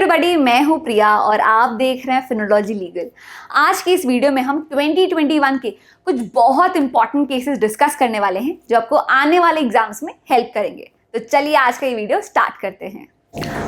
Everybody, मैं हूं प्रिया और आप देख रहे हैं फिनोलॉजी लीगल। आज की इस वीडियो में हम 2021 के कुछ बहुत इंपॉर्टेंट केसेस डिस्कस करने वाले हैं जो आपको आने वाले एग्जाम्स में हेल्प करेंगे। तो चलिए आज का ये वीडियो स्टार्ट करते हैं।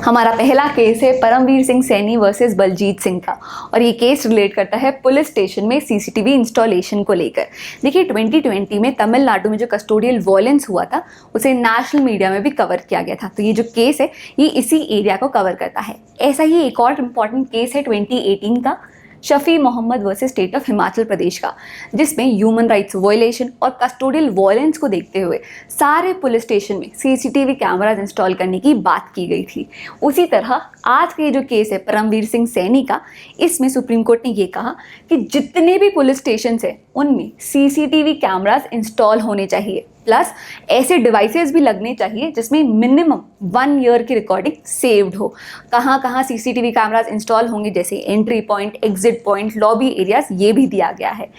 हमारा पहला केस है परमवीर सिंह सैनी वर्सेस बलजीत सिंह का, और ये केस रिलेट करता है पुलिस स्टेशन में सीसीटीवी इंस्टॉलेशन को लेकर। देखिए 2020 में तमिलनाडु में जो कस्टोडियल वॉयलेंस हुआ था उसे नेशनल मीडिया में भी कवर किया गया था। तो ये जो केस है ये इसी एरिया को कवर करता है। ऐसा ही एक और इम्पॉर्टेंट केस है 2018 का, Shafi Mohammad versus state of Himachal Pradesh का, जिसमें ह्यूमन राइट्स वायलेशन और कस्टोडियल वॉयलेंस को देखते हुए सारे पुलिस स्टेशन में सीसीटीवी कैमराज इंस्टॉल करने की बात की गई थी। उसी तरह आज का ये जो केस है परमवीर सिंह सैनी का, इसमें सुप्रीम कोर्ट ने ये कहा कि जितने भी पुलिस स्टेशन है उनमें सीसीटीवी कैमराज इंस्टॉल होने चाहिए, प्लस ऐसे डिवाइसेस भी लगने चाहिए जिसमें मिनिमम 1 ईयर की रिकॉर्डिंग सेव्ड हो। कहाँ कहाँ सीसीटीवी कैमराज इंस्टॉल होंगे, जैसे entry point, exit point, lobby areas, ये भी दिया गया है।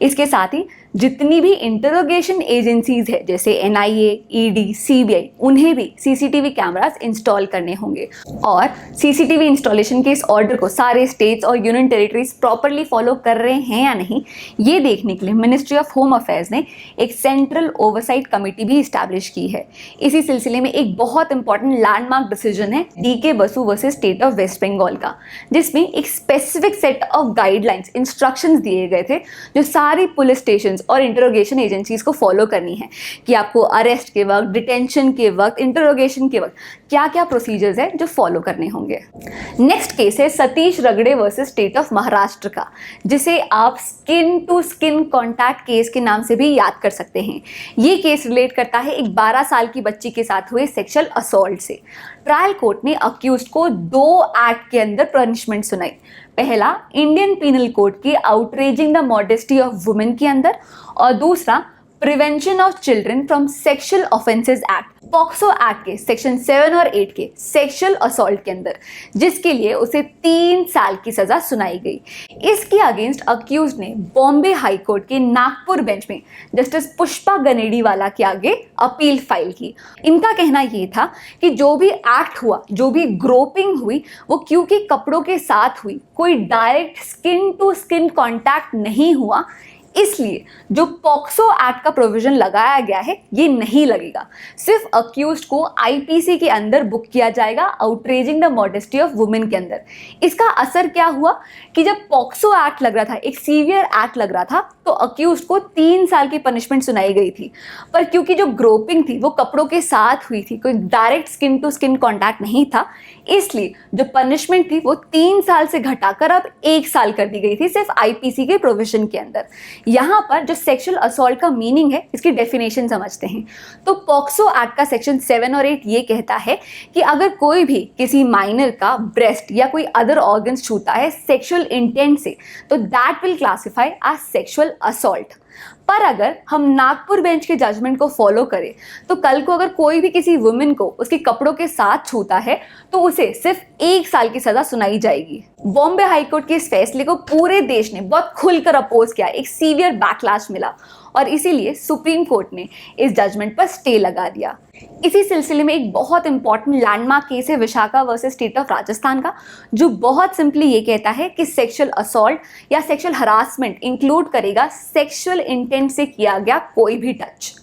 इसके साथ ही जितनी भी इंटरोगेशन एजेंसीज है जैसे एनआईए, ईडी, सीबीआई, उन्हें भी सीसीटीवी कैमराज इंस्टॉल करने होंगे। और सीसीटीवी इंस्टॉलेशन के इस ऑर्डर को सारे स्टेट्स और यूनियन टेरिटरीज प्रॉपरली फॉलो कर रहे हैं या नहीं, ये देखने के लिए मिनिस्ट्री ऑफ होम अफेयर्स ने एक सेंट्रल ओवरसाइट कमेटी भी इस्टेब्लिश की है। इसी सिलसिले में एक बहुत इंपॉर्टेंट लैंडमार्क डिसीजन है D K Basu versus state of West Bengal का, जिसमें एक specific set of guidelines, instructions दिए गए थे जो सारी पुलिस स्टेशन और इंटरोगेशन एजेंसीज को फॉलो करनी है कि आपको अरेस्ट के वक्त, डिटेंशन के वक्त, इंटरोगेशन के वक्त क्या क्या प्रोसीजर्स है जो फॉलो करने होंगे। नेक्स्ट केस है सतीश रगड़े वर्सेस स्टेट ऑफ महाराष्ट्र का, जिसे आप skin to skin contact case के नाम से भी याद कर सकते हैं। ये केस रिलेट करता है एक 12 साल की बच्ची के साथ हुए सेक्सुअल असॉल्ट से। ट्रायल कोर्ट ने अक्यूज्ड को 2 एक्ट के अंदर पनिशमेंट सुनाई। पहला इंडियन पीनल कोड के outraging the modesty of women के अंदर, और दूसरा prevention of children from sexual offences act, POCSO act के सेक्शन 7 और 8 के सेक्सुअल असॉल्ट के अंदर, जिसके लिए उसे 3 साल की सजा सुनाई गई। इसके अगेंस्ट अक्यूज ने बॉम्बे हाई कोर्ट के नागपुर बेंच में जस्टिस पुष्पा गनेडीवाला के आगे अपील फाइल की। इनका कहना ये था कि जो भी एक्ट हुआ, जो भी ग्रोपिंग हुई, वो क्योंकि कपड़ों के साथ हुई, कोई direct skin to skin contact नहीं हुआ, इसलिए जो पॉक्सो एक्ट का प्रोविजन लगाया गया है ये नहीं लगेगा। सिर्फ अक्यूज्ड को आईपीसी के अंदर बुक किया जाएगा outraging the modesty of women के अंदर। इसका असर क्या हुआ कि जब पॉक्सो एक्ट लग रहा था, एक सीवियर एक्ट लग रहा था, तो अक्यूज्ड को 3 साल की पनिशमेंट सुनाई गई थी। पर क्योंकि जो ग्रोपिंग थी वो कपड़ों के साथ हुई थी, कोई direct skin to skin contact नहीं था, इसलिए जो पनिशमेंट थी वो 3 साल से घटाकर अब 1 साल कर दी गई थी, सिर्फ आईपीसी के प्रोविजन के अंदर। यहाँ पर जो सेक्सुअल असॉल्ट का मीनिंग है, इसकी डेफिनेशन समझते हैं। तो पॉक्सो एक्ट का सेक्शन 7 और 8 ये कहता है कि अगर कोई भी किसी माइनर का ब्रेस्ट या कोई अदर ऑर्गन्स छूता है सेक्सुअल इंटेंट से, तो that will classify as sexual assault. पर अगर हम नागपुर बेंच के जजमेंट को फॉलो करें तो कल को अगर कोई भी किसी वुमेन को उसके कपड़ों के साथ छूता है तो उसे सिर्फ 1 साल की सजा सुनाई जाएगी। बॉम्बे हाईकोर्ट के इस फैसले को पूरे देश ने बहुत खुलकर अपोज किया, एक सीवियर बैकलैश मिला, और इसीलिए सुप्रीम कोर्ट ने इस जजमेंट पर स्टे लगा दिया। इसी सिलसिले में एक बहुत इंपॉर्टेंट लैंडमार्क केस है Vishakha versus state of Rajasthan का, जो बहुत सिंपली ये कहता है कि सेक्सुअल असॉल्ट या सेक्सुअल हरासमेंट इंक्लूड करेगा सेक्सुअल इंटेंट से किया गया कोई भी टच।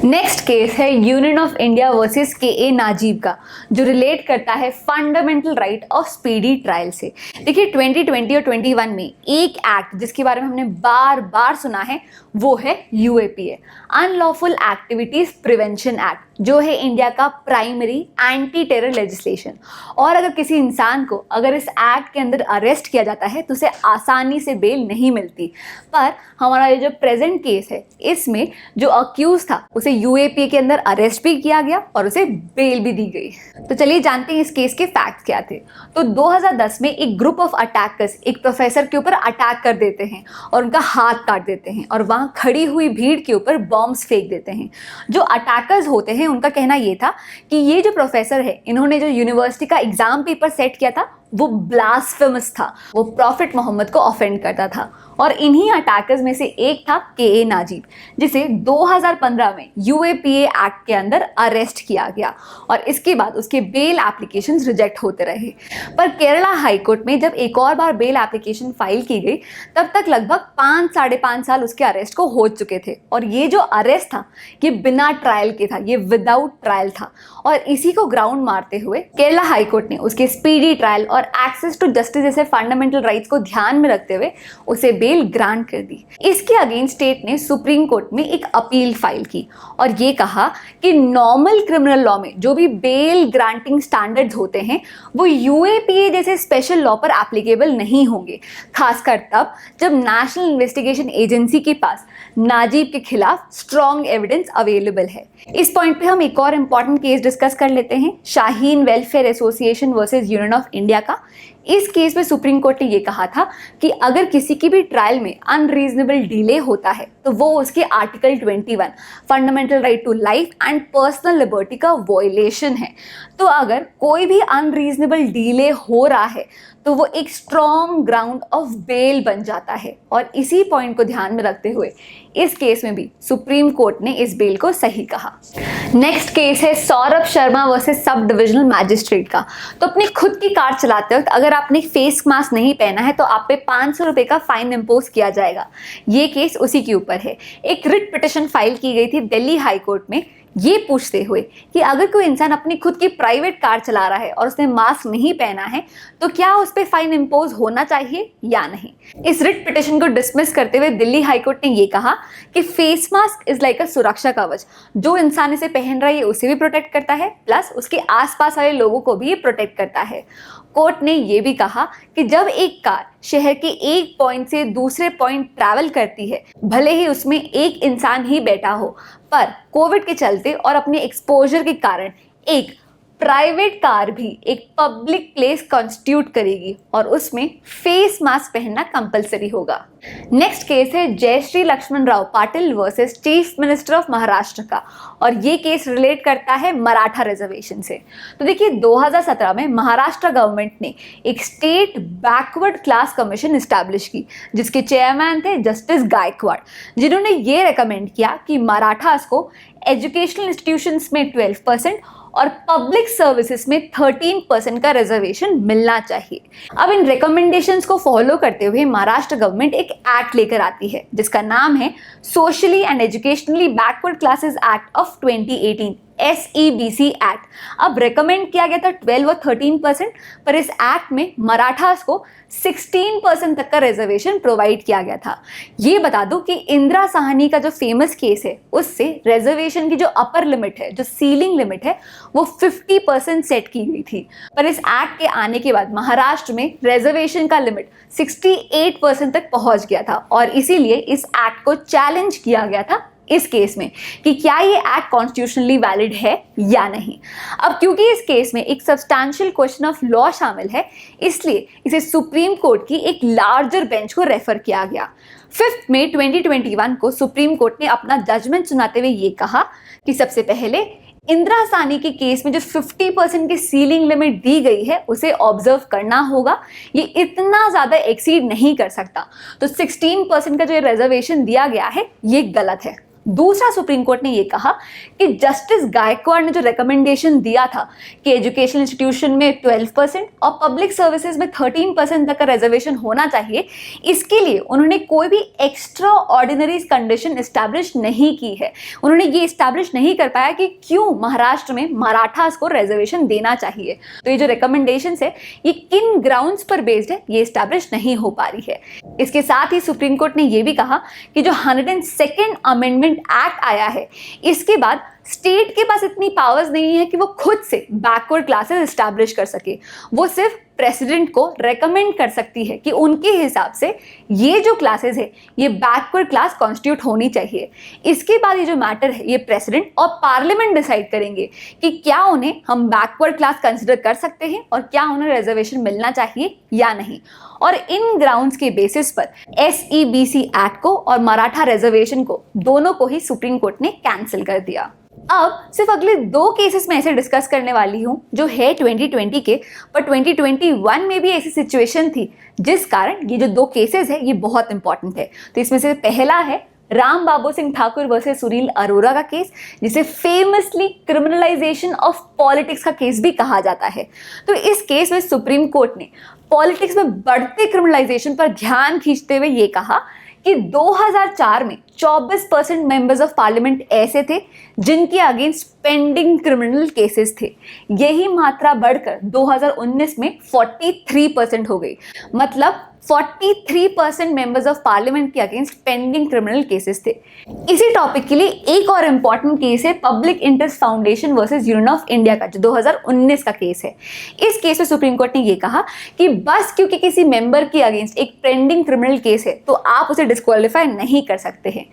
नेक्स्ट केस है यूनियन ऑफ इंडिया वर्सेस के नाजीब का, जो रिलेट करता है fundamental right of speedy trial से। देखिए 2020 और 21 में एक एक्ट जिसके बारे में हमने बार बार सुना है वो है UAPA, unlawful activities prevention act, जो है इंडिया का प्राइमरी एंटी टेरर लेजिस्लेशन। और अगर किसी इंसान को अगर इस एक्ट के अंदर अरेस्ट किया जाता है तो उसे आसानी से बेल नहीं मिलती। पर हमारा ये जो प्रेजेंट केस है इसमें जो अक्यूज था उसे यूएपीए के अंदर अरेस्ट भी किया गया और उसे बेल भी दी गई। तो चलिए जानते हैं इस केस के फैक्ट्स क्या थे। तो 2010 में एक ग्रुप ऑफ अटैकर्स एक प्रोफेसर के ऊपर अटैक कर देते हैं और उनका हाथ काट देते हैं और वहां खड़ी हुई भीड़ के ऊपर बॉम्ब्स फेंक देते हैं। जो अटैकर्स होते हैं उनका कहना ये था कि ये जो प्रोफेसर है इन्होंने जो यूनिवर्सिटी का एग्जाम पेपर सेट किया था वो ब्लास्फेमस था, वो प्रॉफिट मोहम्मद को ऑफेंड करता था। और इन्हीं अटैकर्स में से एक था के नाजीब, जिसे 2015 में यूएपीए एक्ट के अंदर अरेस्ट किया गया और इसके बाद उसके बेल एप्लीकेशंस रिजेक्ट होते रहे। पर केरला हाई कोर्ट में जब एक और बार बेल एप्लीकेशन फाइल की गई, तब तक लगभग 5-5.5 साल उसके अरेस्ट को हो चुके थे। और ये जो अरेस्ट था ये बिना ट्रायल के था, ये विदाउट ट्रायल था। और इसी को ग्राउंड मारते हुए केरला हाई कोर्ट ने उसके स्पीडी ट्रायल और एक्सेस टू जस्टिस जैसे फंडामेंटल राइट्स को ध्यान में रखते हुए उसे बेल ग्रांट कर दी। इसके अगेंस्ट स्टेट ने सुप्रीम कोर्ट में एक अपील फाइल की और ये कहा कि नॉर्मल क्रिमिनल लॉ में जो भी बेल ग्रांटिंग स्टैंडर्ड्स होते हैं वो यूएपीए जैसे स्पेशल लॉ पर एप्लीकेबल नहीं होंगे, खासकर तब जब नेशनल इन्वेस्टिगेशन एजेंसी के पास नाजीब के खिलाफ स्ट्रॉन्ग एविडेंस अवेलेबल है। इस पॉइंट पे हम एक और इम्पॉर्टेंट केस डिस्कस कर लेते हैं, Shaheen welfare association versus union of India का। इस केस में सुप्रीम कोर्ट ने ये कहा था कि अगर किसी की भी ट्रायल में अनरीजनेबल डिले होता है तो वो उसके article 21 fundamental right to life and personal liberty का वॉयलेशन है। तो अगर कोई भी अनरीजनेबल डिले हो रहा है तो वो एक स्ट्रॉन्ग ग्राउंड ऑफ बेल बन जाता है। और इसी पॉइंट को ध्यान में रखते हुए इस केस में भी सुप्रीम कोर्ट ने इस बेल को सही कहा। नेक्स्ट केस है Saurabh Sharma versus sub divisional magistrate का। तो अपनी खुद की कार चलाते वक्त अगर आपने फेस मास्क नहीं पहना है तो आप पे 500 रुपए का फाइन इम्पोज किया जाएगा। ये केस उसी के ऊपर है। एक रिट पिटिशन फाइल की गई थी दिल्ली हाई कोर्ट में, ये पूछते हुए कि अगर कोई इंसान अपनी खुद की प्राइवेट कार चला रहा है और उसने मास्क नहीं पहना है तो क्या उस पर फाइन इम्पोज होना चाहिए या नहीं। इस रिट पिटिशन को डिसमिस करते हुए दिल्ली हाईकोर्ट ने ये कहा कि फेस मास्क इज लाइक अ सुरक्षा कवच, जो इंसान इसे पहन रहा है उसे भी प्रोटेक्ट करता है प्लस उसके आसपास वाले लोगों को भी ये प्रोटेक्ट करता है। कोर्ट ने यह भी कहा कि जब एक कार शहर के एक पॉइंट से दूसरे पॉइंट ट्रैवल करती है, भले ही उसमें एक इंसान ही बैठा हो, पर कोविड के चलते और अपने एक्सपोजर के कारण एक प्राइवेट कार भी एक पब्लिक प्लेस कॉन्स्टिट्यूट करेगी और उसमें फेस मास्क पहनना कंपलसरी होगा। नेक्स्ट केस है Jayashree Lakshman Rao Patil versus chief minister of Maharashtra का और ये केस रिलेट करता है मराठा रिजर्वेशन से। तो देखिए 2017 में महाराष्ट्र गवर्नमेंट ने एक state backward class commission establish की जिसके चेयरमैन थे जस्टिस गायकवाड़, जिन्होंने ये रेकमेंड किया कि मराठास को एजुकेशनल इंस्टीट्यूशंस में 12% और पब्लिक सर्विसेज में 13% का रिजर्वेशन मिलना चाहिए। अब इन रिकमेंडेशंस को फॉलो करते हुए महाराष्ट्र गवर्नमेंट एक एक्ट लेकर आती है जिसका नाम है socially and educationally backward classes act of 2018, SEBC act. अब रेकमेंड किया गया था 12 और 13%, पर इस एक्ट में मराठास को 16% तक का रिजर्वेशन प्रोवाइड किया गया था। ये बता दूं कि इंदिरा साहनी का जो फेमस केस है उससे रिजर्वेशन की जो अपर लिमिट है, जो सीलिंग लिमिट है, वो 50% सेट की गई थी। पर इस एक्ट के आने के बाद महाराष्ट्र में रिजर्वेशन का लिमिट 68% तक पहुंच गया था और इसीलिए इस एक्ट को चैलेंज किया गया था इस केस में कि क्या ये एक्ट कॉन्स्टिट्यूशनली वैलिड है या नहीं। अब क्योंकि इस केस में एक सब्सटैंशियल क्वेश्चन ऑफ लॉ शामिल है, इसलिए इसे सुप्रीम कोर्ट की एक लार्जर बेंच को रेफर किया गया। 5 मई 2021 को सुप्रीम कोर्ट ने अपना जजमेंट सुनाते हुए ये कहा कि सबसे पहले इंदिरा साहनी के केस में जो 50% की सीलिंग लिमिट दी गई है उसे ऑब्जर्व करना होगा, ये इतना ज़्यादा एक्सीड नहीं कर सकता। तो 16% का जो रिजर्वेशन दिया गया है ये गलत है। दूसरा, सुप्रीम कोर्ट ने यह कहा कि जस्टिस गायकवाड़ ने जो रिकमेंडेशन दिया था कि एजुकेशनल इंस्टीट्यूशन में 12% और पब्लिक सर्विसेज में 13% तक का रिजर्वेशन होना चाहिए, इसके लिए उन्होंने कोई भी एक्स्ट्रा ऑर्डिनरी कंडीशन एस्टैब्लिश नहीं की है। उन्होंने ये एस्टैब्लिश नहीं कर पाया कि क्यों महाराष्ट्र में मराठास को रिजर्वेशन देना चाहिए। तो ये जो रिकमेंडेशन है ये किन ग्राउंड्स पर बेस्ड है ये एस्टैब्लिश नहीं हो पा रही है। इसके साथ ही सुप्रीम कोर्ट ने यह भी कहा कि जो 102nd अमेंडमेंट एक्ट आया है, इसके बाद स्टेट के पास इतनी पावर्स नहीं है कि वो खुद से बैकवर्ड क्लासेस एस्टैब्लिश कर सके। वो सिर्फ प्रेसिडेंट को रेकमेंड कर सकती है कि उनके हिसाब से ये जो क्लासेस है ये बैकवर्ड क्लास कॉन्स्टिट्यूट होनी चाहिए। इसके बाद ये जो मैटर है ये प्रेसिडेंट और पार्लियामेंट डिसाइड करेंगे कि क्या उन्हें हम बैकवर्ड क्लास कंसिडर कर सकते हैं और क्या उन्हें रिजर्वेशन मिलना चाहिए या नहीं। और इन ग्राउंड्स के बेसिस पर SEBC एक्ट को और मराठा रिजर्वेशन को दोनों को ही सुप्रीम कोर्ट ने कैंसिल कर दिया। अब सिर्फ अगले 2 केसेस में ऐसे डिस्कस करने वाली हूँ जो है 2020 के, पर 2021 में भी ऐसी सिचुएशन थी जिस कारण ये जो 2 केसेस है ये बहुत इंपॉर्टेंट है। तो इसमें से पहला है राम बाबू सिंह ठाकुर वर्सेस सुनील अरोड़ा का केस, जिसे फेमसली क्रिमिनलाइजेशन ऑफ पॉलिटिक्स का केस भी कहा जाता है। तो इस केस में सुप्रीम कोर्ट ने पॉलिटिक्स में बढ़ते क्रिमिनलाइजेशन पर ध्यान खींचते हुए ये कहा कि 2004 में 24% मेंबर्स ऑफ पार्लियामेंट ऐसे थे जिनके अगेंस्ट पेंडिंग क्रिमिनल केसेस थे। यही मात्रा बढ़कर 2019 में 43% हो गई। मतलब 43% मेंबर्स ऑफ पार्लियामेंट के अगेंस्ट पेंडिंग क्रिमिनल केसेस थे। इसी टॉपिक के लिए एक और इम्पॉर्टेंट केस है public interest foundation versus union of India का, जो 2019 का केस है। इस केस में सुप्रीम कोर्ट ने ये कहा कि बस क्योंकि किसी मेंबर के अगेंस्ट एक पेंडिंग क्रिमिनल केस है तो आप उसे डिस्क्वालीफाई नहीं कर सकते हैं,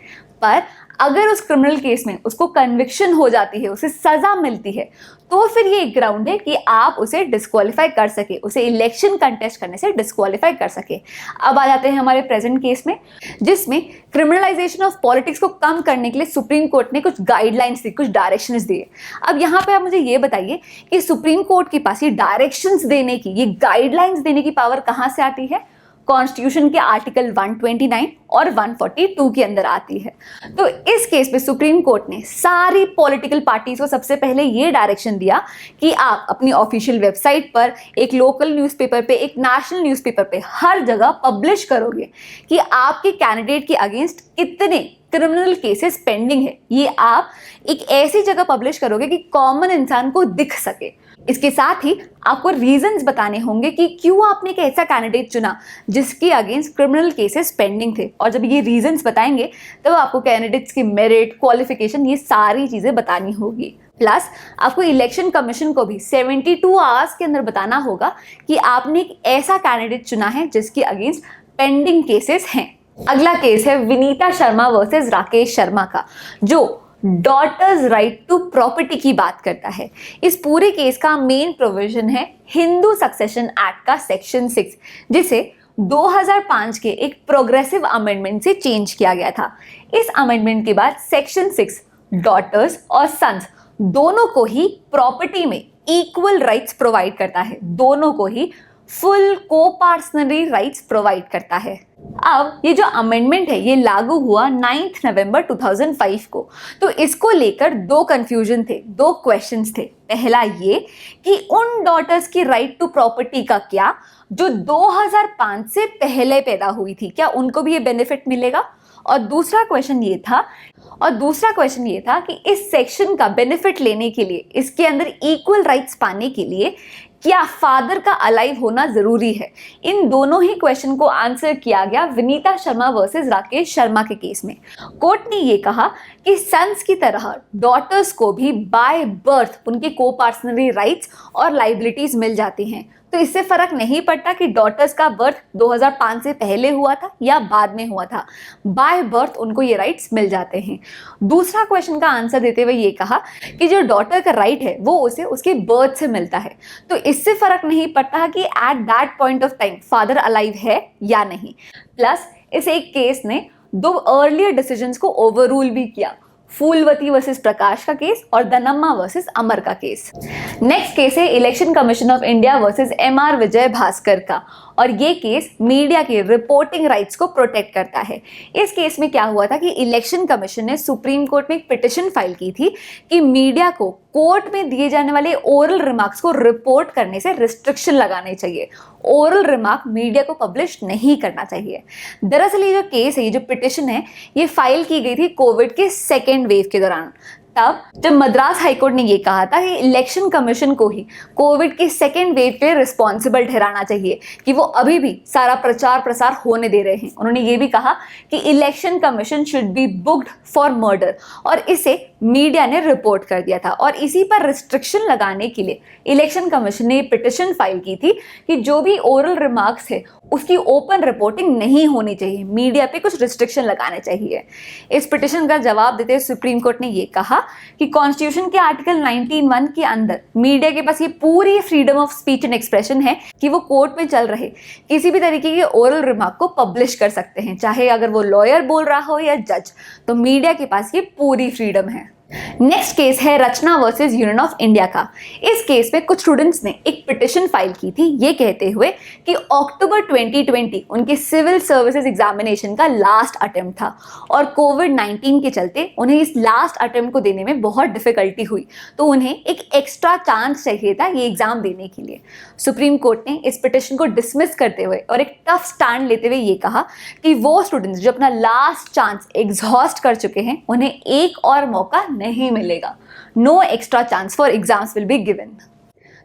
पर अगर उस क्रिमिनल केस में उसको कन्विक्शन हो जाती है, उसे सजा मिलती है, तो फिर ये एक ग्राउंड है कि आप उसे डिस्क्वालीफाई कर सके, उसे इलेक्शन कंटेस्ट करने से डिस्क्वालीफाई कर सके। अब आ जाते हैं हमारे प्रेजेंट केस में, जिसमें क्रिमिनलाइजेशन ऑफ पॉलिटिक्स को कम करने के लिए सुप्रीम कोर्ट ने कुछ गाइडलाइंस दी, कुछ डायरेक्शंस दिए। अब यहाँ पे आप मुझे ये बताइए कि सुप्रीम कोर्ट के पास ये डायरेक्शंस देने की, ये गाइडलाइंस देने की पावर कहाँ से आती है? कॉन्स्टिट्यूशन के आर्टिकल 129 और 142 के अंदर आती है। तो इस केस पे सुप्रीम कोर्ट ने सारी पॉलिटिकल पार्टीज को सबसे पहले ये डायरेक्शन दिया कि आप अपनी ऑफिशियल वेबसाइट पर, एक लोकल न्यूज़पेपर पे, एक नेशनल न्यूज़पेपर पे, हर जगह पब्लिश करोगे कि आपके कैंडिडेट के अगेंस्ट कितने क्रिमिनल केसेस पेंडिंग है। ये आप एक ऐसी जगह पब्लिश करोगे कि कॉमन इंसान को दिख सके। इसके साथ ही आपको रीजंस बताने होंगे कि क्यों आपने एक ऐसा कैंडिडेट चुना जिसके अगेंस्ट क्रिमिनल केसेस पेंडिंग थे, और जब ये रीजंस बताएंगे तब आपको कैंडिडेट्स की मेरिट, क्वालिफिकेशन, ये सारी चीज़ें बतानी होगी। प्लस आपको इलेक्शन कमीशन को भी 72 आवर्स के अंदर बताना होगा कि आपने एक ऐसा कैंडिडेट चुना है जिसके अगेंस्ट पेंडिंग केसेस हैं। अगला केस है विनीता शर्मा वर्सेस राकेश शर्मा का, जो डॉटर्स राइट टू प्रॉपर्टी की बात करता है। इस पूरे केस का मेन प्रोविजन है हिंदू सक्सेशन एक्ट का सेक्शन 6, जिसे 2005 के एक प्रोग्रेसिव अमेंडमेंट से चेंज किया गया था। इस अमेंडमेंट के बाद सेक्शन 6 डॉटर्स और सन्स दोनों को ही प्रॉपर्टी में इक्वल राइट्स प्रोवाइड करता है, दोनों को ही फुल को-पार्सनरी राइट्स प्रोवाइड करता है। अब ये जो अमेंडमेंट है ये लागू हुआ 9 नवंबर 2005 को। तो इसको लेकर 2 कंफ्यूजन थे, 2 क्वेश्चंस थे। पहला ये कि उन डॉटर्स की राइट टू प्रॉपर्टी का क्या जो 2005 से पहले पैदा हुई थी, क्या उनको भी ये बेनिफिट मिलेगा? और दूसरा क्वेश्चन ये था कि इस सेक्शन का बेनिफिट लेने के लिए, इसके अंदर इक्वल राइट्स पाने के लिए क्या फादर का अलाइव होना जरूरी है? इन दोनों ही क्वेश्चन को आंसर किया गया विनीता शर्मा वर्सेस राकेश शर्मा के केस में। कोर्ट ने ये कहा कि सन्स की तरह डॉटर्स को भी बाय बर्थ उनके को-पार्सनरी राइट्स और लाइबिलिटीज मिल जाती हैं। तो इससे फर्क नहीं पड़ता कि डॉटर्स का बर्थ 2005 से पहले हुआ था या बाद में हुआ था, बाय बर्थ उनको ये राइट्स मिल जाते हैं। दूसरा क्वेश्चन का आंसर देते हुए ये कहा कि जो डॉटर का राइट है वो उसे उसके बर्थ से मिलता है। तो इससे फर्क नहीं पड़ता कि at that point of time father alive है या नहीं। प्लस इस एक केस ने 2 अर्लियर डिसीजंस को ओवररूल भी किया, फूलवती वर्सेस प्रकाश का केस और दनम्मा वर्सेस अमर का केस। नेक्स्ट केस है election commission of India versus M R Vijay Bhaskar का, और ये केस मीडिया के रिपोर्टिंग राइट्स को प्रोटेक्ट करता है। इस केस में क्या हुआ था कि इलेक्शन कमीशन ने सुप्रीम कोर्ट में एक पिटिशन फाइल की थी कि मीडिया को कोर्ट में दिए जाने वाले ओरल रिमार्क्स को रिपोर्ट करने से रिस्ट्रिक्शन लगाने चाहिए। ओरल रिमार्क मीडिया को पब्लिश नहीं करना चाहिए। दरअसल ये जो केस है, ये जो पिटिशन है, ये फाइल की गई थी कोविड के 2nd वेव के दौरान। तब जब मद्रास हाईकोर्ट ने ये कहा था कि इलेक्शन कमीशन को ही कोविड के 2nd वेव पे रिस्पॉन्सिबल ठहराना चाहिए कि वो अभी भी सारा प्रचार प्रसार होने दे रहे हैं। उन्होंने ये भी कहा कि election commission should be booked for murder, और इसे मीडिया ने रिपोर्ट कर दिया था। और इसी पर रिस्ट्रिक्शन लगाने के लिए इलेक्शन कमीशन ने पिटिशन फाइल की थी कि जो भी ओरल रिमार्क्स है उसकी ओपन रिपोर्टिंग नहीं होनी चाहिए, मीडिया पे कुछ रिस्ट्रिक्शन लगाने चाहिए। इस पिटिशन का जवाब देते हुए सुप्रीम कोर्ट ने ये कहा कि कॉन्स्टिट्यूशन के आर्टिकल 19(1) के अंदर मीडिया के पास ये पूरी freedom of speech and expression है कि वो कोर्ट में चल रहे किसी भी तरीके के ओरल रिमार्क को पब्लिश कर सकते हैं, चाहे अगर वो लॉयर बोल रहा हो या जज। तो मीडिया के पास ये पूरी फ्रीडम है। नेक्स्ट केस है रचना वर्सेस यूनियन ऑफ इंडिया का। इस केस में कुछ स्टूडेंट्स ने एक पिटिशन फाइल की थी ये कहते हुए कि अक्टूबर 2020 उनके सिविल सर्विसेज एग्जामिनेशन का लास्ट अटेम्प्ट था और कोविड-19 के चलते उन्हें इस लास्ट अटेम्प्ट को देने में बहुत डिफिकल्टी हुई, तो उन्हें एक एक्स्ट्रा चांस चाहिए था ये एग्जाम देने के लिए। सुप्रीम कोर्ट ने इस पिटिशन को डिसमिस करते हुए और एक टफ स्टैंड लेते हुए ये कहा कि वो स्टूडेंट्स जो अपना लास्ट चांस एग्जॉस्ट कर चुके हैं उन्हें एक और मौका नहीं मिलेगा। No extra chance for exams will be given.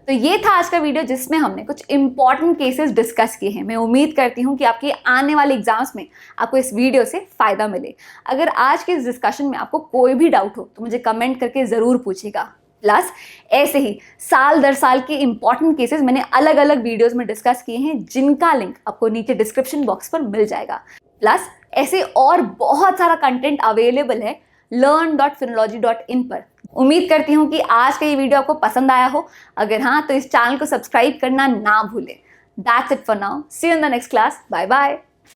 तो ये था आज का वीडियो जिसमें हमने कुछ इंपॉर्टेंट केसेस डिस्कस किए हैं। मैं उम्मीद करती हूँ कि आपके आने वाले एग्जाम्स में आपको इस वीडियो से फायदा मिले। अगर आज के इस डिस्कशन में आपको कोई भी डाउट हो तो मुझे कमेंट करके ज़रूर पूछिएगा। प्लस ऐसे ही साल दर साल के इंपॉर्टेंट केसेस मैंने अलग अलग वीडियोस में डिस्कस किए हैं जिनका लिंक आपको नीचे डिस्क्रिप्शन बॉक्स पर मिल जाएगा। प्लस ऐसे और बहुत सारा कंटेंट अवेलेबल है learn.phrenology.in पर। उम्मीद करती हूँ कि आज का ये वीडियो आपको पसंद आया हो। अगर हाँ तो इस चैनल को सब्सक्राइब करना ना भूलें। That's it for now. See you in the next class. Bye bye.